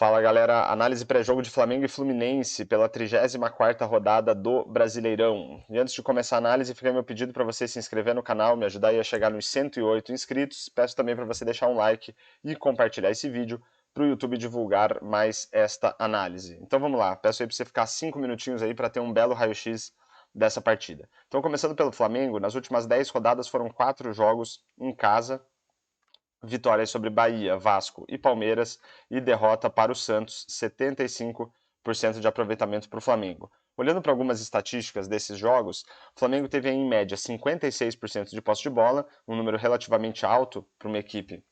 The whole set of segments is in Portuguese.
Fala galera, análise pré-jogo de Flamengo e Fluminense pela 34ª rodada do Brasileirão. E antes de começar a análise, fica meu pedido para você se inscrever no canal, me ajudar a chegar nos 108 inscritos. Peço também para você deixar um like e compartilhar esse vídeo para o YouTube divulgar mais esta análise. Então vamos lá, peço aí para você ficar 5 minutinhos aí para ter um belo raio-x dessa partida. Então começando pelo Flamengo, nas últimas 10 rodadas foram 4 jogos em casa, vitórias sobre Bahia, Vasco e Palmeiras e derrota para o Santos, 75% de aproveitamento para o Flamengo. Olhando para algumas estatísticas desses jogos, o Flamengo teve em média 56% de posse de bola, um número relativamente alto para uma equipe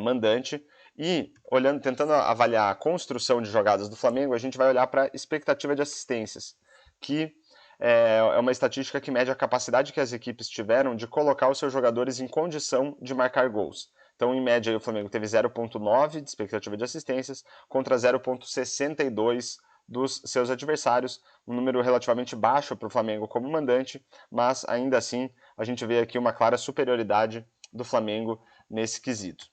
mandante. E tentando avaliar a construção de jogadas do Flamengo, a gente vai olhar para a expectativa de assistências, que é uma estatística que mede a capacidade que as equipes tiveram de colocar os seus jogadores em condição de marcar gols. Então, em média, o Flamengo teve 0,9 de expectativa de assistências contra 0,62 dos seus adversários, um número relativamente baixo para o Flamengo como mandante, mas ainda assim a gente vê aqui uma clara superioridade do Flamengo nesse quesito.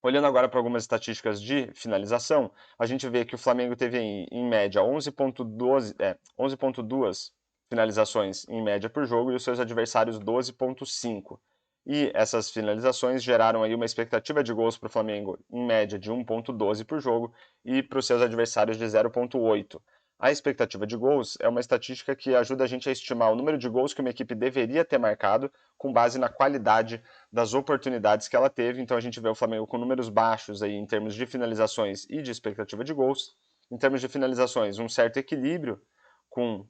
Olhando agora para algumas estatísticas de finalização, a gente vê que o Flamengo teve em média 11,2 finalizações em média por jogo e os seus adversários 12,5. E essas finalizações geraram aí uma expectativa de gols para o Flamengo em média de 1,12 por jogo e para os seus adversários de 0,8. A expectativa de gols é uma estatística que ajuda a gente a estimar o número de gols que uma equipe deveria ter marcado com base na qualidade das oportunidades que ela teve. Então a gente vê o Flamengo com números baixos aí em termos de finalizações e de expectativa de gols. Em termos de finalizações, um certo equilíbrio com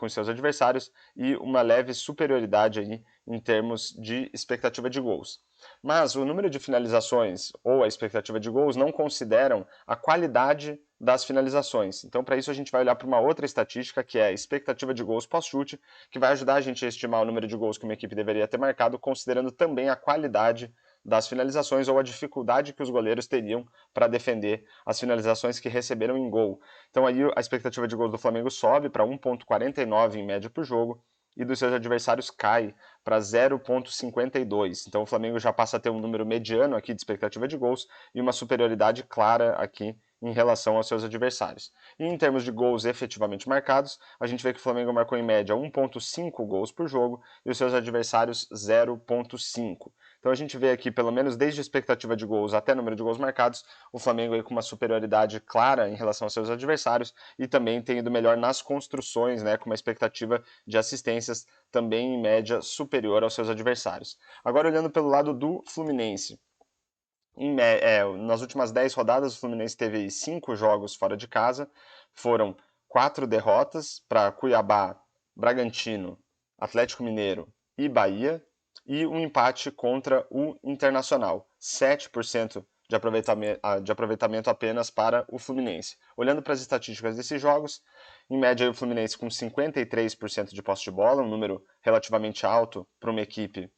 seus adversários e uma leve superioridade aí em termos de expectativa de gols. Mas o número de finalizações ou a expectativa de gols não consideram a qualidade das finalizações. Então, para isso, a gente vai olhar para uma outra estatística, que é a expectativa de gols pós-chute, que vai ajudar a gente a estimar o número de gols que uma equipe deveria ter marcado, considerando também a qualidade das finalizações ou a dificuldade que os goleiros teriam para defender as finalizações que receberam em gol. Então aí a expectativa de gols do Flamengo sobe para 1,49 em média por jogo e dos seus adversários cai para 0,52. Então o Flamengo já passa a ter um número mediano aqui de expectativa de gols e uma superioridade clara aqui em relação aos seus adversários. E em termos de gols efetivamente marcados, a gente vê que o Flamengo marcou em média 1,5 gols por jogo e os seus adversários 0,5. Então a gente vê aqui, pelo menos desde a expectativa de gols até número de gols marcados, o Flamengo aí com uma superioridade clara em relação aos seus adversários e também tem ido melhor nas construções, né, com uma expectativa de assistências também em média superior aos seus adversários. Agora olhando pelo lado do Fluminense. Nas últimas 10 rodadas, o Fluminense teve 5 jogos fora de casa, foram 4 derrotas para Cuiabá, Bragantino, Atlético Mineiro e Bahia, e um empate contra o Internacional, 7% de aproveitamento apenas para o Fluminense. Olhando para as estatísticas desses jogos, em média o Fluminense com 53% de posse de bola, um número relativamente alto para uma equipe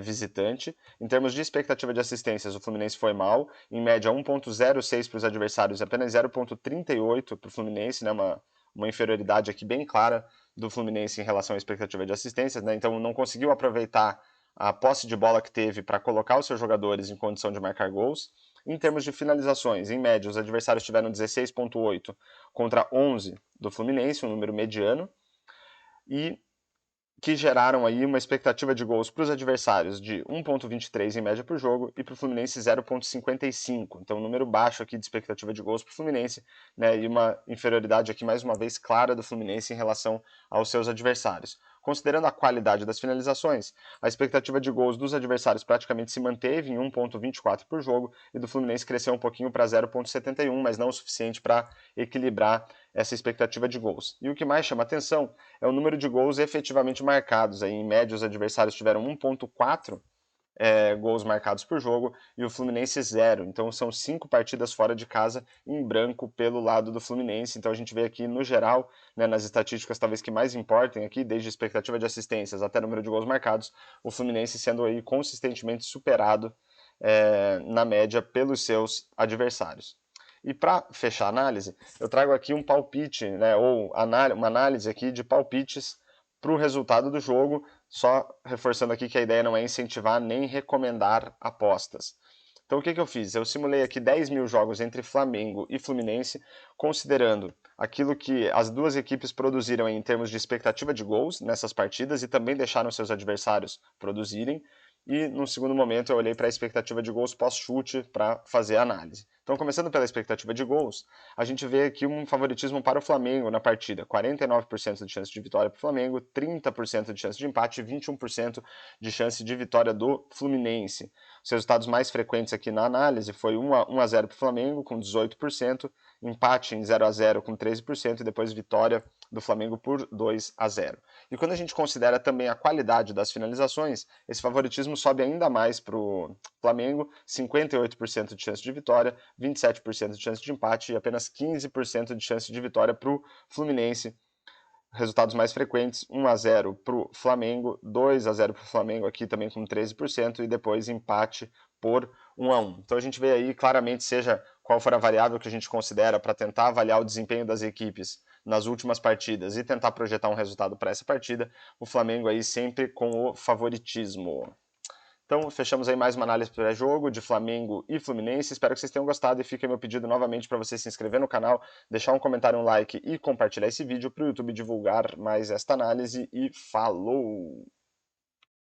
visitante. Em termos de expectativa de assistências, o Fluminense foi mal, em média 1,06 para os adversários e apenas 0,38 para o Fluminense, né, uma inferioridade aqui bem clara do Fluminense em relação à expectativa de assistências, né, então não conseguiu aproveitar a posse de bola que teve para colocar os seus jogadores em condição de marcar gols. Em termos de finalizações, em média, os adversários tiveram 16,8 contra 11 do Fluminense, um número mediano, e que geraram aí uma expectativa de gols para os adversários de 1,23 em média por jogo e para o Fluminense 0,55. Então, um número baixo aqui de expectativa de gols para o Fluminense, né, e uma inferioridade aqui mais uma vez clara do Fluminense em relação aos seus adversários. Considerando a qualidade das finalizações, a expectativa de gols dos adversários praticamente se manteve em 1,24 por jogo e do Fluminense cresceu um pouquinho para 0,71, mas não o suficiente para equilibrar essa expectativa de gols. E o que mais chama atenção é o número de gols efetivamente marcados. Aí, em média, os adversários tiveram 1,4 gols marcados por jogo e o Fluminense 0. Então são 5 partidas fora de casa em branco pelo lado do Fluminense. Então a gente vê aqui no geral, né, nas estatísticas talvez que mais importem aqui, desde a expectativa de assistências até número de gols marcados, o Fluminense sendo aí consistentemente superado na média pelos seus adversários. E para fechar a análise, eu trago aqui um palpite, né, ou uma análise aqui de palpites para o resultado do jogo, só reforçando aqui que a ideia não é incentivar nem recomendar apostas. Então o que eu fiz? Eu simulei aqui 10.000 jogos entre Flamengo e Fluminense, considerando aquilo que as duas equipes produziram em termos de expectativa de gols nessas partidas e também deixaram seus adversários produzirem. E no segundo momento eu olhei para a expectativa de gols pós-chute para fazer a análise. Então, começando pela expectativa de gols, a gente vê aqui um favoritismo para o Flamengo na partida. 49% de chance de vitória para o Flamengo, 30% de chance de empate e 21% de chance de vitória do Fluminense. Os resultados mais frequentes aqui na análise foi 1-0 para o Flamengo, com 18%, empate em 0-0 com 13% e depois vitória do Flamengo por 2-0. E quando a gente considera também a qualidade das finalizações, esse favoritismo sobe ainda mais para o Flamengo, 58% de chance de vitória, 27% de chance de empate e apenas 15% de chance de vitória para o Fluminense. Resultados mais frequentes, 1-0 para o Flamengo, 2-0 para o Flamengo, aqui também com 13%, e depois empate por 1-1. Então a gente vê aí claramente, seja qual for a variável que a gente considera para tentar avaliar o desempenho das equipes nas últimas partidas e tentar projetar um resultado para essa partida, o Flamengo aí sempre com o favoritismo. Então, fechamos aí mais uma análise pré-jogo de Flamengo e Fluminense. Espero que vocês tenham gostado e fica meu pedido novamente para você se inscrever no canal, deixar um comentário, um like e compartilhar esse vídeo para o YouTube divulgar mais esta análise. E falou!